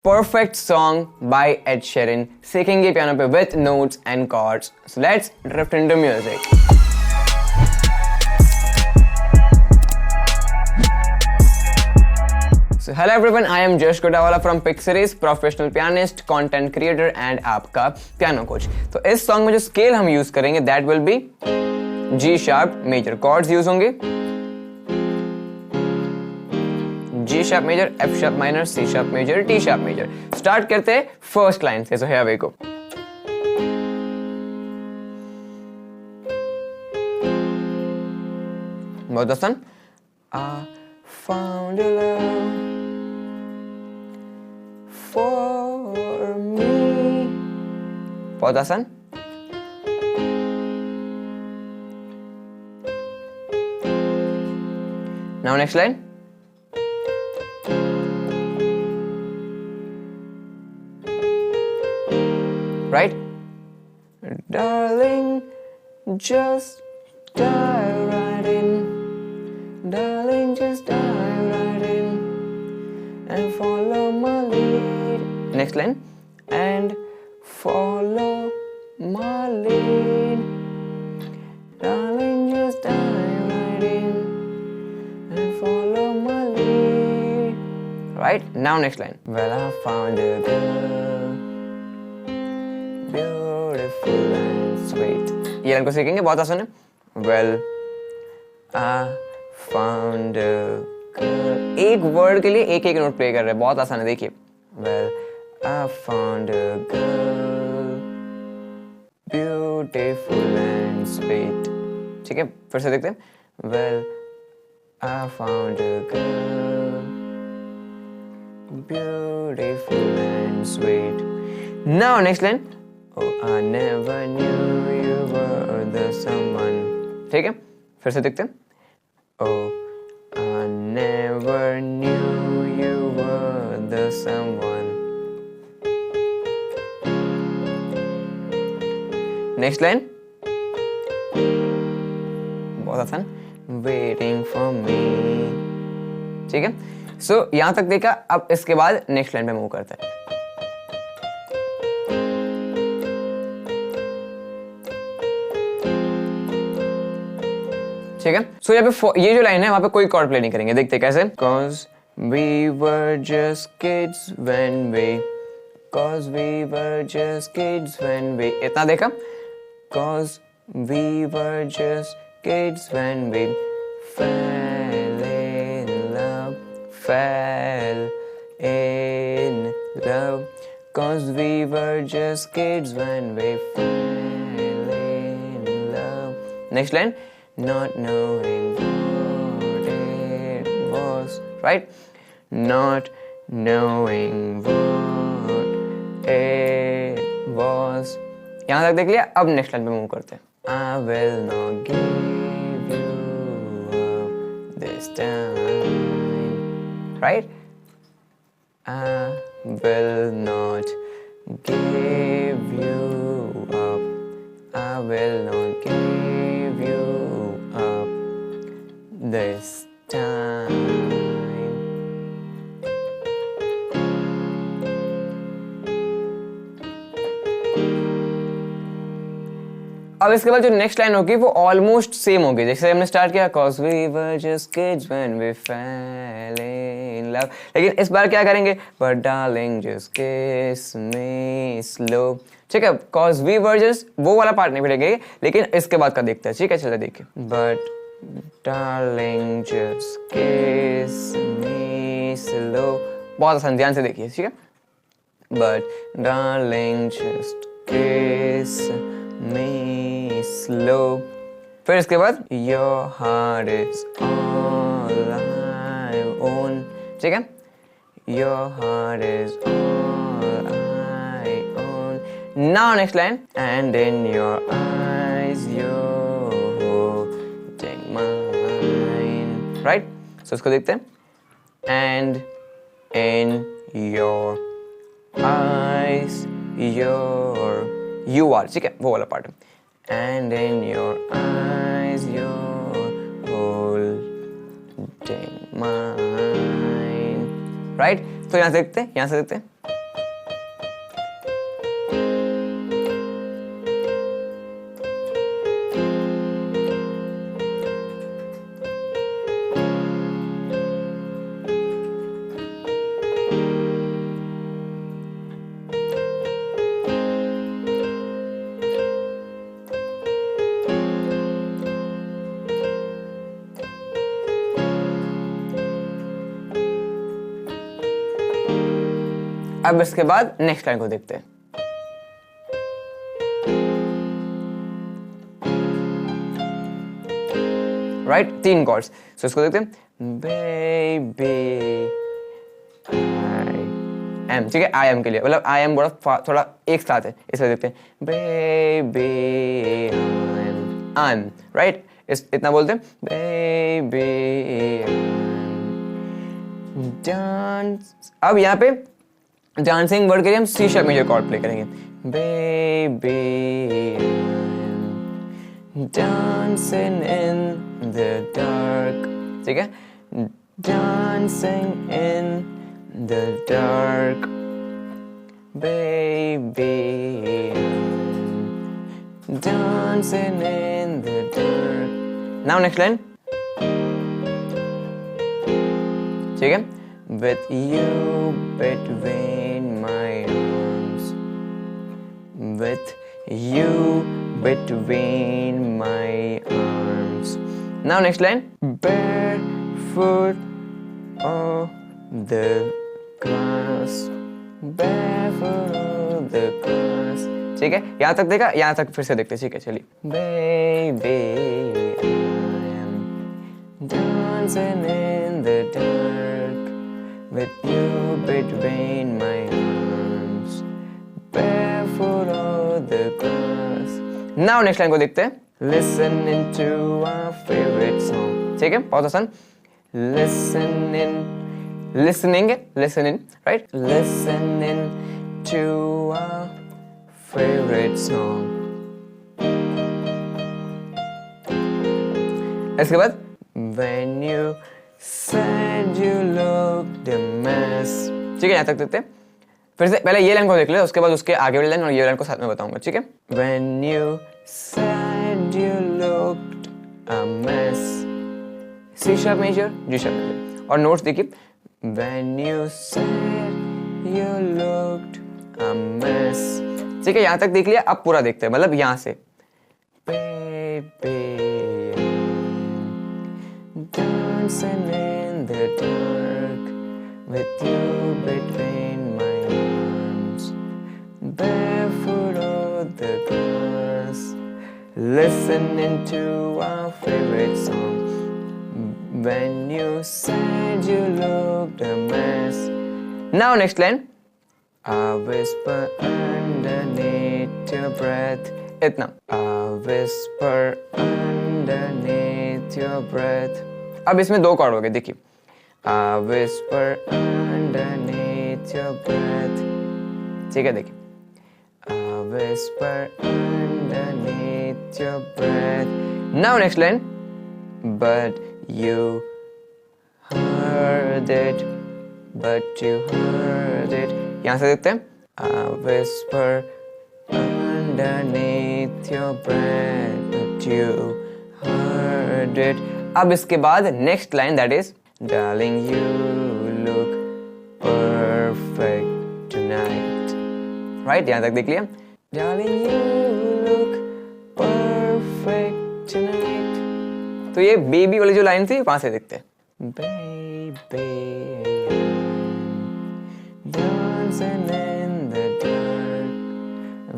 Perfect song by Ed Sheeran. सीखेंगे piano पे with notes and chords. So let's drift into music. So hello everyone, I am Josh Kodawala from Pick Series, professional pianist, content creator and आपका piano coach. तो इस song में जो scale हम use करेंगे that will be G sharp major. Chords use होंगे G sharp major, F sharp minor, C sharp major, T sharp major. Start करते हैं first line से. So here we go. बहुत आसान. I found a love for me. बहुत आसान. Now next line. Right? Darling, just dive right in. Darling, just dive right in and follow my lead. Next line. And follow my lead. Darling, just dive right in and follow my lead. Right? Now next line. Well, I found a girl, beautiful and sweet. ये line को सीखेंगे, बहुत आसान है. Well, I found a girl. एक word के लिए एक एक नोट प्ले कर रहे हैं, बहुत आसान है. देखिए. Well, I found a girl, beautiful and sweet. ठीक है, फिर से देखते हैं. Well, I found a girl, beautiful and sweet. Now next line. Oh, I never knew you were the someone. ठीक है, फिर से देखते हैं. Oh, I never knew you were the someone. Next line. बहुत आसान. Waiting for me. ठीक है. So यहाँ तक देखा. अब इसके बाद नेक्स्ट लाइन पे मूव करते हैं. ठीक है. सो यहाँ पे ये जो लाइन है वहां पे कोई कॉर्ड प्ले नहीं करेंगे. देखते कैसे. Cause we were just kids when we, cause we were just kids when we, इतना देखा. Cause we were just kids when we fell in love, fell in love. Cause we were just kids when we fell in love. Next line. Not knowing what it was, right? Not knowing what it was. यहाँ तक देख लिया. अब next line पे move करते हैं. I will not give you up this time, right? I will not give you up. I will not give you this time. अब इसके बाद जो नेक्स्ट लाइन होगी वो ऑलमोस्ट सेम होगी जैसे हमने स्टार्ट किया. Cause we were just kids when we fell in love. लेकिन इस बार क्या करेंगे. But darling just kiss me slow. ठीक है. Cause we were just वो वाला पार्ट नहीं पड़ेगा लेकिन इसके बाद का देखते हैं. ठीक है, चलो देखिए. But darling just kiss me slow. बहुत आसान, ध्यान से देखिए. ठीक है. But darling just kiss me slow. फिर इसके बाद your heart is all I own. ठीक है. Your heart is all I own. Now next line. And in your eyes you're holding mine. Right? So इसको देखते हैं. And in your eyes your, you are. ठीक है, वो वाला part है. And in your eyes you're holding mine. Right? तो यहाँ से देखते हैं, यहाँ से देखते हैं. अब इसके बाद नेक्स्ट लाइन को देखते हैं। Right, 3 chords. सो इसको देखते हैं, बेबी आई एम, ठीक है, आई एम के लिए मतलब आई एम थोड़ा एक साथ है, इसलिए देखते हैं बेबी आई एम, राइट, इतना बोलते हैं बेबी डांस। अब यहाँ पे डांसिंग वर्ड के लिए हम C sharp major chord play करेंगे, baby dancing in the dark, ठीक है, dancing in the dark, baby dancing in the dark. Now next line, ठीक है, with you between my arms, with you between my arms. Now next line, barefoot on the grass, barefoot on the grass, ठीक है, यहाँ तक देखा, यहाँ तक फिर से देखते, ठीक है, चलिए, baby I am dancing in the dark with you between my arms, barefoot on the grass. Now next line को देखते हैं, listening to our favorite song, ठीक है, बहुत आसान, listening, right, listening to our favorite song. इसके बाद when you said you looked a mess, ठीक है, यहाँ तक देखते हैं, फिर से पहले ये लाइन को देख ले, उसके बाद उसके आगे वाली लाइन और ये लाइन को साथ में बताऊंगा, ठीक है, when you said you looked a mess, C sharp major, G sharp major, और नोट्स देखिए, when you said you looked a mess, ठीक है, यहाँ तक देख लिया, अब पूरा देखते हैं, मतलब यहाँ से baby dancing in the dark with you between my arms, barefoot on the grass, listening to our favorite song, when you said you looked a mess. Now next line, I whisper underneath your breath, इतना, I whisper underneath your breath. अब इसमें 2 cord हो गए, देखिए, I whisper underneath your breath, ठीक है, देखिए, I whisper underneath your breath. Now next line, but you heard it, यहाँ से देखते हैं, I whisper underneath your breath, but you heard it. अब इसके बाद next line, that is darling you look perfect tonight, right, यहाँ तक देख लिया, darling you look perfect tonight. तो ये बेबी वाली जो लाइन थी वहां से देखते हैं, baby dancing in the dark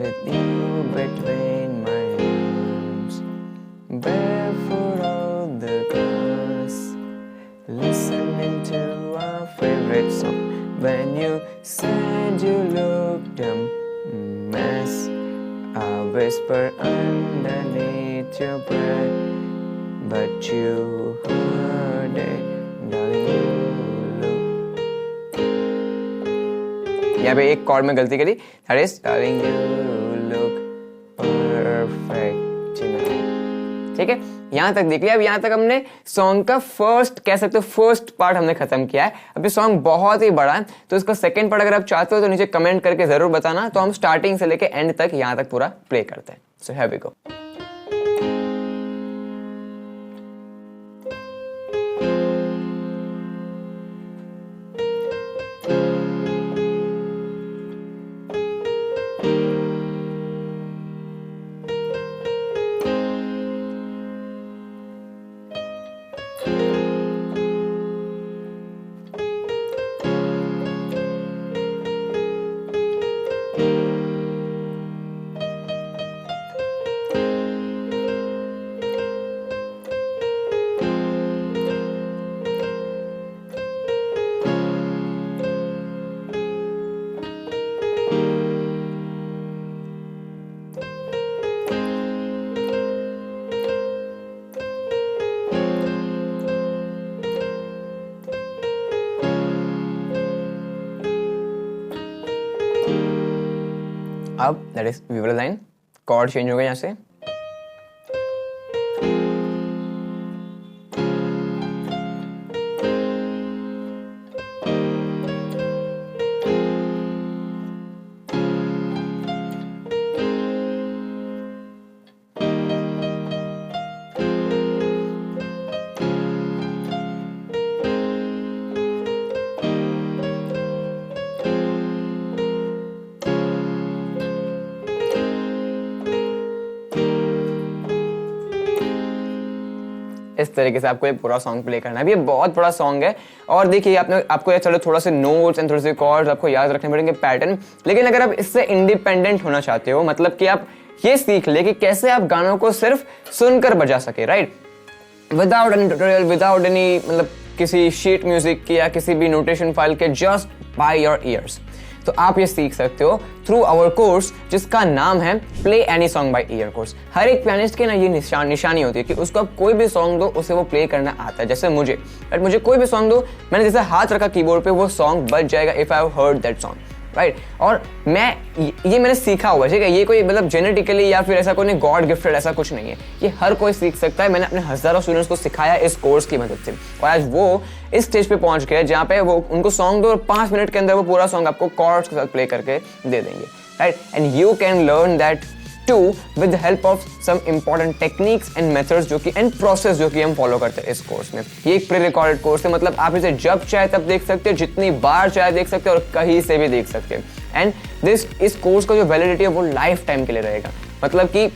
with you between my arms, barefoot on the grass, listening to our favorite song, when you said you looked a mess, I whisper underneath your breath, but you heard it, darling you look. यहाँ पे एक cord में गलती करी, that is darling you look perfect tonight, ठीक है, यहाँ तक देख लिया। अब यहाँ तक हमने सॉन्ग का फर्स्ट, कह सकते हो फर्स्ट पार्ट हमने खत्म किया है। अब ये सॉन्ग बहुत ही बड़ा है, तो इसका सेकंड पार्ट अगर आप चाहते हो तो नीचे कमेंट करके जरूर बताना, तो हम स्टार्टिंग से लेके एंड तक यहाँ तक पूरा प्ले करते हैं। So here we go. अब दैट इज वी वाला लाइन, कॉर्ड चेंज हो गया यहाँ से, इस तरीके से आपको ये पूरा सॉन्ग प्ले करना है। ये बहुत बड़ा सॉन्ग है और देखिए आपको चलो थोड़ा से नोट्स एंड थोड़े से कॉर्ड्स आपको याद रखने पड़ेंगे, पैटर्न, लेकिन अगर आप इससे इंडिपेंडेंट होना चाहते हो, मतलब कि आप ये सीख ले कि कैसे आप गानों को सिर्फ सुनकर बजा सके, right, without any tutorial, without any मतलब किसी शीट म्यूजिक की या किसी भी नोटेशन फाइल के, जस्ट बाय योर ईयर्स, तो आप ये सीख सकते हो थ्रू आवर कोर्स जिसका नाम है play any song by ear course. हर एक पियानिस्ट की ना ये निशानी होती है कि उसको आप कोई भी सॉन्ग दो उसे वो प्ले करना आता है। जैसे मुझे कोई भी सॉन्ग दो, मैंने जैसे हाथ रखा कीबोर्ड पे, वो सॉन्ग बज जाएगा if I have heard that song, right. और ये मैंने सीखा हुआ, ठीक है, ये कोई मतलब जेनेटिकली या फिर ऐसा कोई गॉड गिफ्टेड ऐसा कुछ नहीं है, ये हर कोई सीख सकता है। मैंने अपने हजारों स्टूडेंट्स को सिखाया इस कोर्स की मदद से, और आज वो इस स्टेज पे पहुंच गए जहाँ पे वो उनको सॉन्ग दो और 5 मिनट के अंदर वो पूरा सॉन्ग आपको कॉर्ड्स के साथ प्ले करके दे देंगे, right. And you can learn that too with the help of some important techniques and methods and process जो कि हम फॉलो करते हैं इस कोर्स में। ये एक प्री रिकॉर्डेड कोर्स है, मतलब आप इसे जब चाहे तब देख सकते हो, जितनी बार चाहे देख सकते हो और कहीं से भी देख सकते हैं। एंड इस कोर्स का जो वैलिडिटी है वो लाइफ टाइम के लिए रहेगा। मतलब कि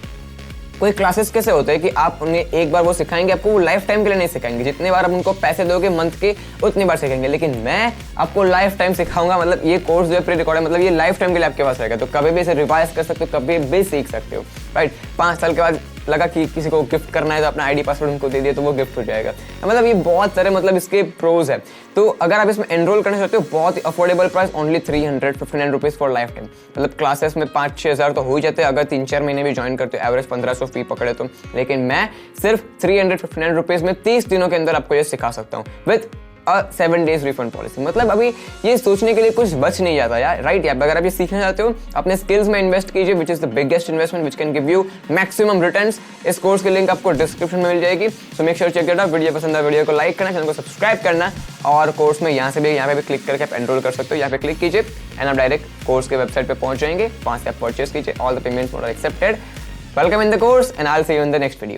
कोई क्लासेस कैसे होते हैं कि आप उन्हें एक बार वो सिखाएंगे, आपको वो लाइफ टाइम के लिए नहीं सिखाएंगे, जितने बार आप उनको पैसे दोगे मंथ के उतनी बार सिखाएंगे, लेकिन मैं आपको लाइफ टाइम सिखाऊंगा। मतलब ये कोर्स जो है प्री रिकॉर्ड है, मतलब ये लाइफ टाइम के लिए आपके पास रहेगा, तो कभी भी इसे रिवाइज कर सकते हो, कभी भी सीख सकते हो, राइट। 5 साल के बाद लगा कि किसी को गिफ्ट करना है तो अपना आईडी पासवर्ड उनको दे दिया तो वो गिफ्ट हो जाएगा। मतलब ये बहुत सारे मतलब इसके प्रोज है। तो अगर आप इसमें एनरोल करना चाहते हो, बहुत ही affordable price, only 359 rupees for life time. मतलब क्लासेस में 5-6 हज़ार तो हो ही जाते हैं अगर 3-4 महीने भी ज्वाइन करते हो, एवरेज 1500 फी पकड़े तो, लेकिन मैं सिर्फ 359 रुपीज़ में 30 दिनों के अंदर आपको ये सिखा सकता हूँ विद 7 days रिफंड पॉलिसी। मतलब अभी ये सोचने के लिए कुछ बच नहीं जाता यार, राइट। यार अगर आप ये सीखना चाहते हो, अपने स्किल्स में इन्वेस्ट कीजिए, which is the biggest investment which can give you maximum returns. इस कोर्स की लिंक आपको डिस्क्रिप्शन में मिल जाएगी, so make sure check it out. Video पसंद है वीडियो को लाइक करना, चैनल को सब्सक्राइब करना, और कोर्स में यहाँ पे भी क्लिक करके आप एनरोल कर सकते हो। यहाँ पे क्लिक कीजिए एंड आप डायरेक्ट कोर्स के वेबसाइट पे पहुंच जाएंगे, वहाँ से आप परचेस कीजिए, all the payments are accepted. Welcome in the course and I will see you in the next video.